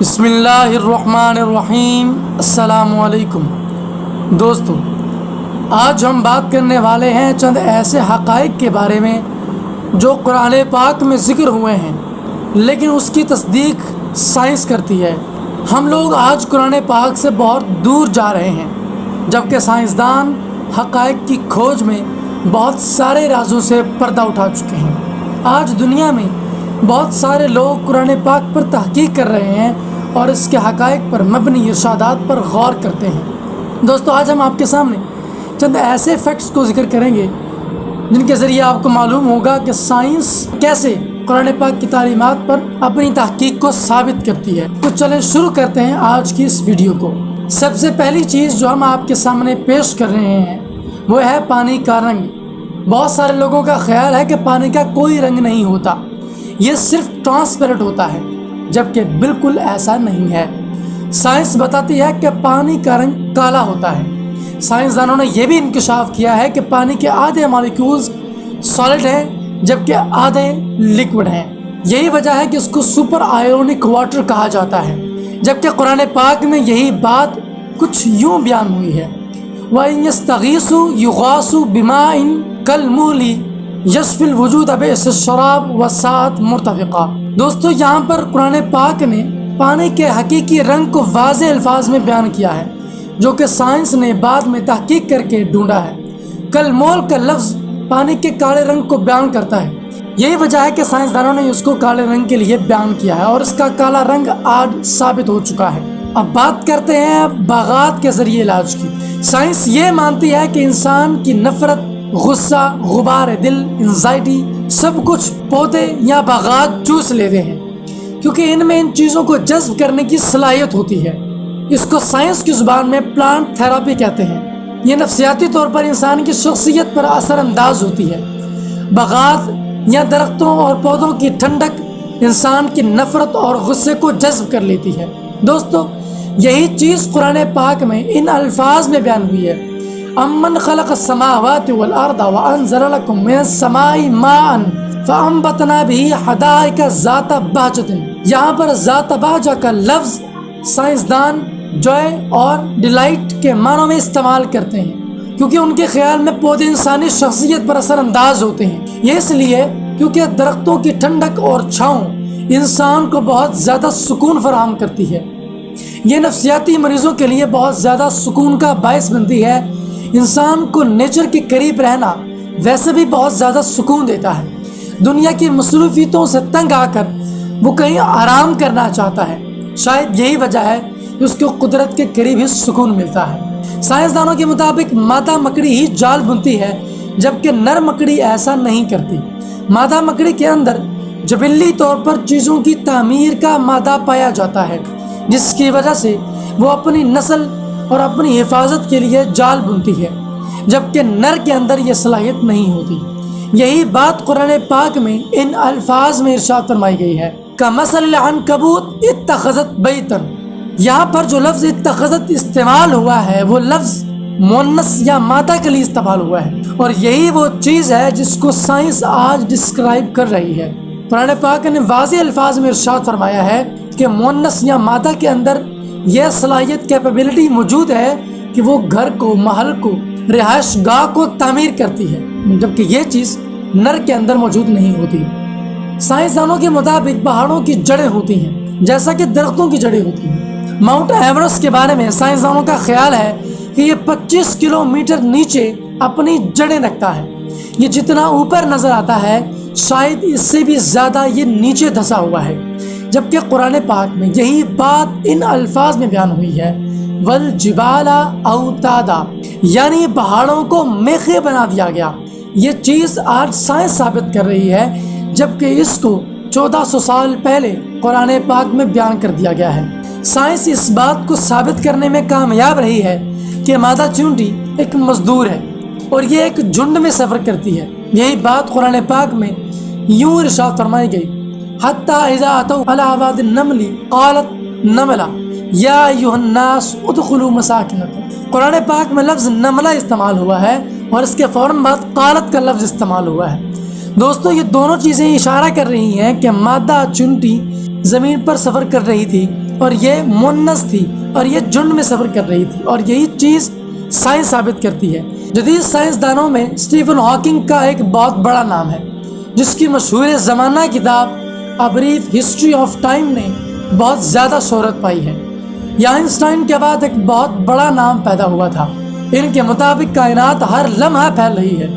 بسم اللہ الرحمن الرحیم۔ السلام علیکم دوستو، آج ہم بات کرنے والے ہیں چند ایسے حقائق کے بارے میں جو قرآن پاک میں ذکر ہوئے ہیں لیکن اس کی تصدیق سائنس کرتی ہے۔ ہم لوگ آج قرآن پاک سے بہت دور جا رہے ہیں، جبکہ سائنسدان حقائق کی کھوج میں بہت سارے رازوں سے پردہ اٹھا چکے ہیں۔ آج دنیا میں بہت سارے لوگ قرآن پاک پر تحقیق کر رہے ہیں اور اس کے حقائق پر مبنی ارشادات پر غور کرتے ہیں۔ دوستو، آج ہم آپ کے سامنے چند ایسے فیکٹس کو ذکر کریں گے جن کے ذریعے آپ کو معلوم ہوگا کہ سائنس کیسے قرآن پاک کی تعلیمات پر اپنی تحقیق کو ثابت کرتی ہے۔ تو چلیں شروع کرتے ہیں آج کی اس ویڈیو کو۔ سب سے پہلی چیز جو ہم آپ کے سامنے پیش کر رہے ہیں وہ ہے پانی کا رنگ۔ بہت سارے لوگوں کا خیال ہے کہ پانی کا کوئی رنگ نہیں ہوتا، یہ صرف ٹرانسپیرنٹ ہوتا ہے، جبکہ بالکل ایسا نہیں ہے۔ سائنس بتاتی ہے کہ پانی کا رنگ کالا ہوتا ہے۔ سائنسدانوں نے یہ بھی انکشاف کیا ہے کہ پانی کے آدھے مالیکولز سالڈ ہیں جبکہ آدھے لیکوڈ ہیں۔ یہی وجہ ہے کہ اس کو سپر آئیونک واٹر کہا جاتا ہے، جبکہ قرآن پاک میں یہی بات کچھ یوں بیان ہوئی ہے، وَإِن يَسْتَغِيثُوا يُغَاثُوا بِمَاءٍ كَالْمُهْلِ يَشْفِي الْوُجُودَ بِئْسِ الشَّرَابِ وَالسَّاعَةُ مُرْتَفِقَةٌ۔ دوستو، یہاں پر قرآن پاک نے پانی کے حقیقی رنگ کو واضح الفاظ میں بیان کیا ہے، جو کہ سائنس نے بعد میں تحقیق کر کے ڈھونڈا ہے۔ کلمول کا لفظ پانی کے کالے رنگ کو بیان کرتا ہے۔ یہی وجہ ہے کہ سائنسدانوں نے اس کو کالے رنگ کے لیے بیان کیا ہے اور اس کا کالا رنگ آج ثابت ہو چکا ہے۔ اب بات کرتے ہیں باغات کے ذریعے علاج کی۔ سائنس یہ مانتی ہے کہ انسان کی نفرت، غصہ، غبار دل، انزائٹی سب کچھ پودے یا باغات چوس لیتے ہیں، کیونکہ ان میں ان چیزوں کو جذب کرنے کی صلاحیت ہوتی ہے۔ اس کو سائنس کی زبان میں پلانٹ تھراپی کہتے ہیں۔ یہ نفسیاتی طور پر انسان کی شخصیت پر اثر انداز ہوتی ہے۔ باغات یا درختوں اور پودوں کی ٹھنڈک انسان کی نفرت اور غصے کو جذب کر لیتی ہے۔ دوستو، یہی چیز قرآن پاک میں ان الفاظ میں بیان ہوئی ہے، امن خلق السماوات والارض وانزل لكم من السماء ماء فانبتنا به حدائق ذات بہجۃ۔ یہاں پر ذات بہجہ کا لفظ سائنسدان جوائے اور ڈیلائٹ کے معنوں میں استعمال کرتے ہیں، کیونکہ ان کے خیال میں پودے انسانی شخصیت پر اثر انداز ہوتے ہیں۔ یہ اس لیے کیونکہ درختوں کی ٹھنڈک اور چھاؤں انسان کو بہت زیادہ سکون فراہم کرتی ہے۔ یہ نفسیاتی مریضوں کے لیے بہت زیادہ سکون کا باعث بنتی ہے۔ انسان کو نیچر کے قریب رہنا ویسے بھی بہت زیادہ سکون دیتا ہے۔ دنیا کی مصروفیتوں سے تنگ آ کر وہ کہیں آرام کرنا چاہتا ہے۔ شاید یہی وجہ ہے کہ اس کو قدرت کے قریب ہی سکون ملتا ہے۔ سائنسدانوں کے مطابق مادہ مکڑی ہی جال بنتی ہے، جبکہ نر مکڑی ایسا نہیں کرتی۔ مادہ مکڑی کے اندر جبلی طور پر چیزوں کی تعمیر کا مادہ پایا جاتا ہے، جس کی وجہ سے وہ اپنی نسل اور اپنی حفاظت کے لیے جال بنتی ہے، جبکہ نر کے اندر یہ صلاحیت نہیں ہوتی۔ یہی بات قرآن پاک میں ان الفاظ میں ارشاد فرمائی گئی ہے، کمثل العنکبوت اتخذت بیتا۔ یہاں پر جو لفظ اتخذت استعمال ہوا ہے وہ لفظ مؤنث یا مادہ کے لیے استعمال ہوا ہے، اور یہی وہ چیز ہے جس کو سائنس آج ڈسکرائب کر رہی ہے۔ قرآن پاک نے واضح الفاظ میں ارشاد فرمایا ہے کہ مؤنث یا مادہ کے اندر یہ صلاحیت کیپیبلٹی موجود ہے کہ وہ گھر کو، محل کو، رہائش گاہ کو تعمیر کرتی ہے، جبکہ یہ چیز نر کے اندر موجود نہیں ہوتی۔ سائنسدانوں کے مطابق پہاڑوں کی جڑیں ہوتی ہیں جیسا کہ درختوں کی جڑیں ہوتی ہیں۔ ماؤنٹ ایورسٹ کے بارے میں سائنسدانوں کا خیال ہے کہ یہ 25 کلومیٹر نیچے اپنی جڑیں رکھتا ہے۔ یہ جتنا اوپر نظر آتا ہے شاید اس سے بھی زیادہ یہ نیچے دھسا ہوا ہے، جبکہ قرآن پاک میں یہی بات ان الفاظ میں بیان ہوئی ہے، والجبال اوتادا، یعنی پہاڑوں کو میخیں بنا دیا گیا۔ یہ چیز آج سائنس ثابت کر رہی ہے، جبکہ اس کو 1400 سال پہلے قرآن پاک میں بیان کر دیا گیا ہے۔ سائنس اس بات کو ثابت کرنے میں کامیاب رہی ہے کہ مادہ چونٹی ایک مزدور ہے اور یہ ایک جھنڈ میں سفر کرتی ہے۔ یہی بات قرآن پاک میں یوں ارشاد فرمائی گئی، حتی اذا اتوا علی واد النمل قالت نملہ یا ایھا الناس ادخلوا مساکنکم۔ قرآن پاک میں لفظ نملہ استعمال ہوا ہے اور اس کے فوراً بعد قالت کا لفظ استعمال ہوا ہے۔ دوستو، یہ دونوں چیزیں اشارہ کر رہی ہیں کہ مادہ چونٹی زمین پر سفر کر رہی تھی اور یہ مونس تھی اور یہ جھنڈ میں سفر کر رہی تھی، اور یہی چیز سائنس ثابت کرتی ہے۔ جدید سائنسدانوں میں اسٹیفن ہاکنگ کا ایک بہت بڑا نام ہے، جس کی مشہور زمانہ کتاب a brief history of time نے بہت زیادہ شہرت پائی ہے۔ یہ آئنسٹائن کے بعد ایک بہت بڑا نام پیدا ہوا تھا۔ ان کے مطابق کائنات ہر لمحہ پھیل رہی ہے،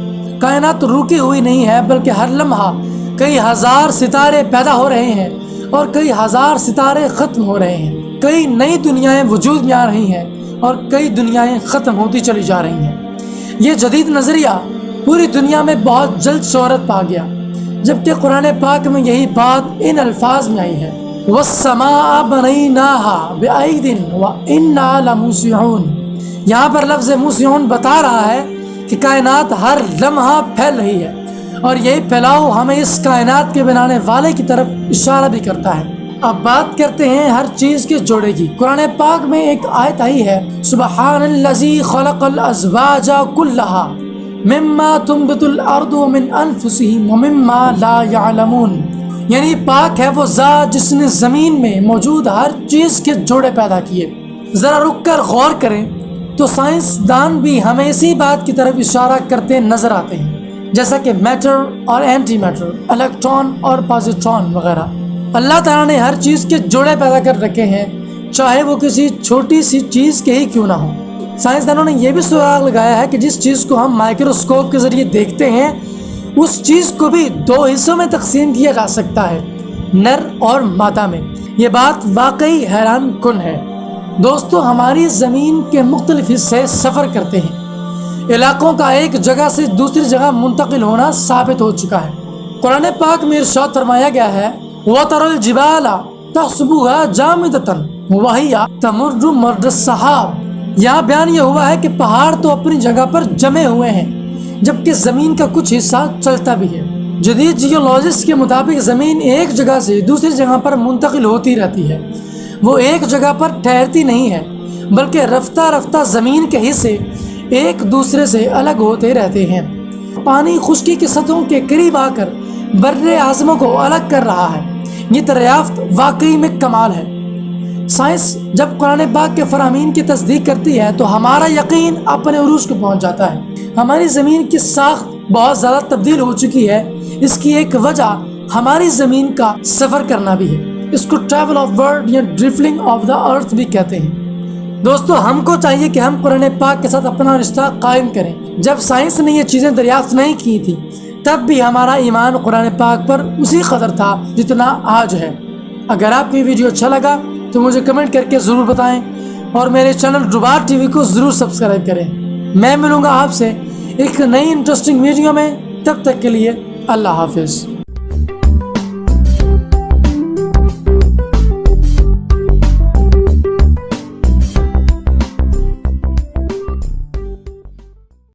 کائنات رکی ہوئی نہیں ہے، بلکہ ہر لمحہ کئی ہزار ستارے پیدا ہو رہے ہیں اور کئی ہزار ستارے ختم ہو رہے ہیں، کئی نئی دنیایں وجود میں آ رہی ہیں اور کئی دنیایں ختم ہوتی چلی جا رہی ہیں۔ یہ جدید نظریہ پوری دنیا میں بہت جلد شہرت پا گیا، جبکہ قرآن پاک میں یہی بات ان الفاظ میں آئی ہے، وَالسَّمَاءَ بَنَيْنَاهَا بِأَيْدٍ وَإِنَّا لَمُوسِعُونَ۔ یہاں پر لفظ موسعون بتا رہا ہے کہ کائنات ہر لمحہ پھیل رہی ہے، اور یہی پھیلاؤ ہمیں اس کائنات کے بنانے والے کی طرف اشارہ بھی کرتا ہے۔ اب بات کرتے ہیں ہر چیز کے جوڑے کی۔ قرآن پاک میں ایک آیت آئی ہے، سبحان الذی خلق الازواج کلھا مما تنبت الارض من انفسہم ومما لا یعلمون، یعنی پاک ہے وہ ذات جس نے زمین میں موجود ہر چیز کے جوڑے پیدا کیے۔ ذرا رک کر غور کریں تو سائنسدان بھی ہمیں اسی بات کی طرف اشارہ کرتے نظر آتے ہیں، جیسا کہ میٹر اور اینٹی میٹر، الیکٹران اور پازیٹران وغیرہ۔ اللہ تعالیٰ نے ہر چیز کے جوڑے پیدا کر رکھے ہیں، چاہے وہ کسی چھوٹی سی چیز کے ہی کیوں نہ ہو۔ سائنسدانوں نے یہ بھی سراغ لگایا ہے کہ جس چیز کو ہم مائکروسکوپ کے ذریعے دیکھتے ہیں، اس چیز کو بھی دو حصوں میں تقسیم کیا جا سکتا ہے، نر اور مادہ میں۔ یہ بات واقعی حیران کن ہے۔ دوستو، ہماری زمین کے مختلف حصے سفر کرتے ہیں، علاقوں کا ایک جگہ سے دوسری جگہ منتقل ہونا ثابت ہو چکا ہے۔ قرآن پاک میں ارشاد فرمایا گیا ہے، وَتَرَى الْجِبَالَ تَحْسَبُهَا جَامِدَةً وَهِيَ تَمُرُّ مَرَّ السَّحَابِ۔ یہاں بیان یہ ہوا ہے کہ پہاڑ تو اپنی جگہ پر جمے ہوئے ہیں، جبکہ زمین کا کچھ حصہ چلتا بھی ہے۔ جدید جیولوجسٹ کے مطابق زمین ایک جگہ سے دوسری جگہ پر منتقل ہوتی رہتی ہے، وہ ایک جگہ پر ٹھہرتی نہیں ہے، بلکہ رفتہ رفتہ زمین کے حصے ایک دوسرے سے الگ ہوتے رہتے ہیں۔ پانی خشکی کی سطحوں کے قریب آ کر بر اعظموں کو الگ کر رہا ہے۔ یہ دریافت واقعی میں کمال ہے۔ سائنس جب قرآن پاک کے فرامین کی تصدیق کرتی ہے تو ہمارا یقین اپنے عروج کو پہنچ جاتا ہے۔ ہماری زمین کی ساخت بہت زیادہ تبدیل ہو چکی ہے۔ اس کی ایک وجہ ہماری زمین کا سفر کرنا بھی ہے۔ اس کو ٹریول آف ورلڈ یا ڈرفلنگ آف دا ارتھ بھی کہتے ہیں۔ دوستو، ہم کو چاہیے کہ ہم قرآن پاک کے ساتھ اپنا رشتہ قائم کریں۔ جب سائنس نے یہ چیزیں دریافت نہیں کی تھی، تب بھی ہمارا ایمان قرآن پاک پر اسی قدر تھا جتنا آج ہے۔ اگر آپ کو یہ ویڈیو اچھا لگا تو مجھے کمنٹ کر کے ضرور بتائیں، اور میرے چینل ڈوبار ٹی وی کو ضرور سبسکرائب کریں۔ میں ملوں گا آپ سے ایک نئی انٹرسٹنگ ویڈیو میں، تب تک کے لیے اللہ حافظ۔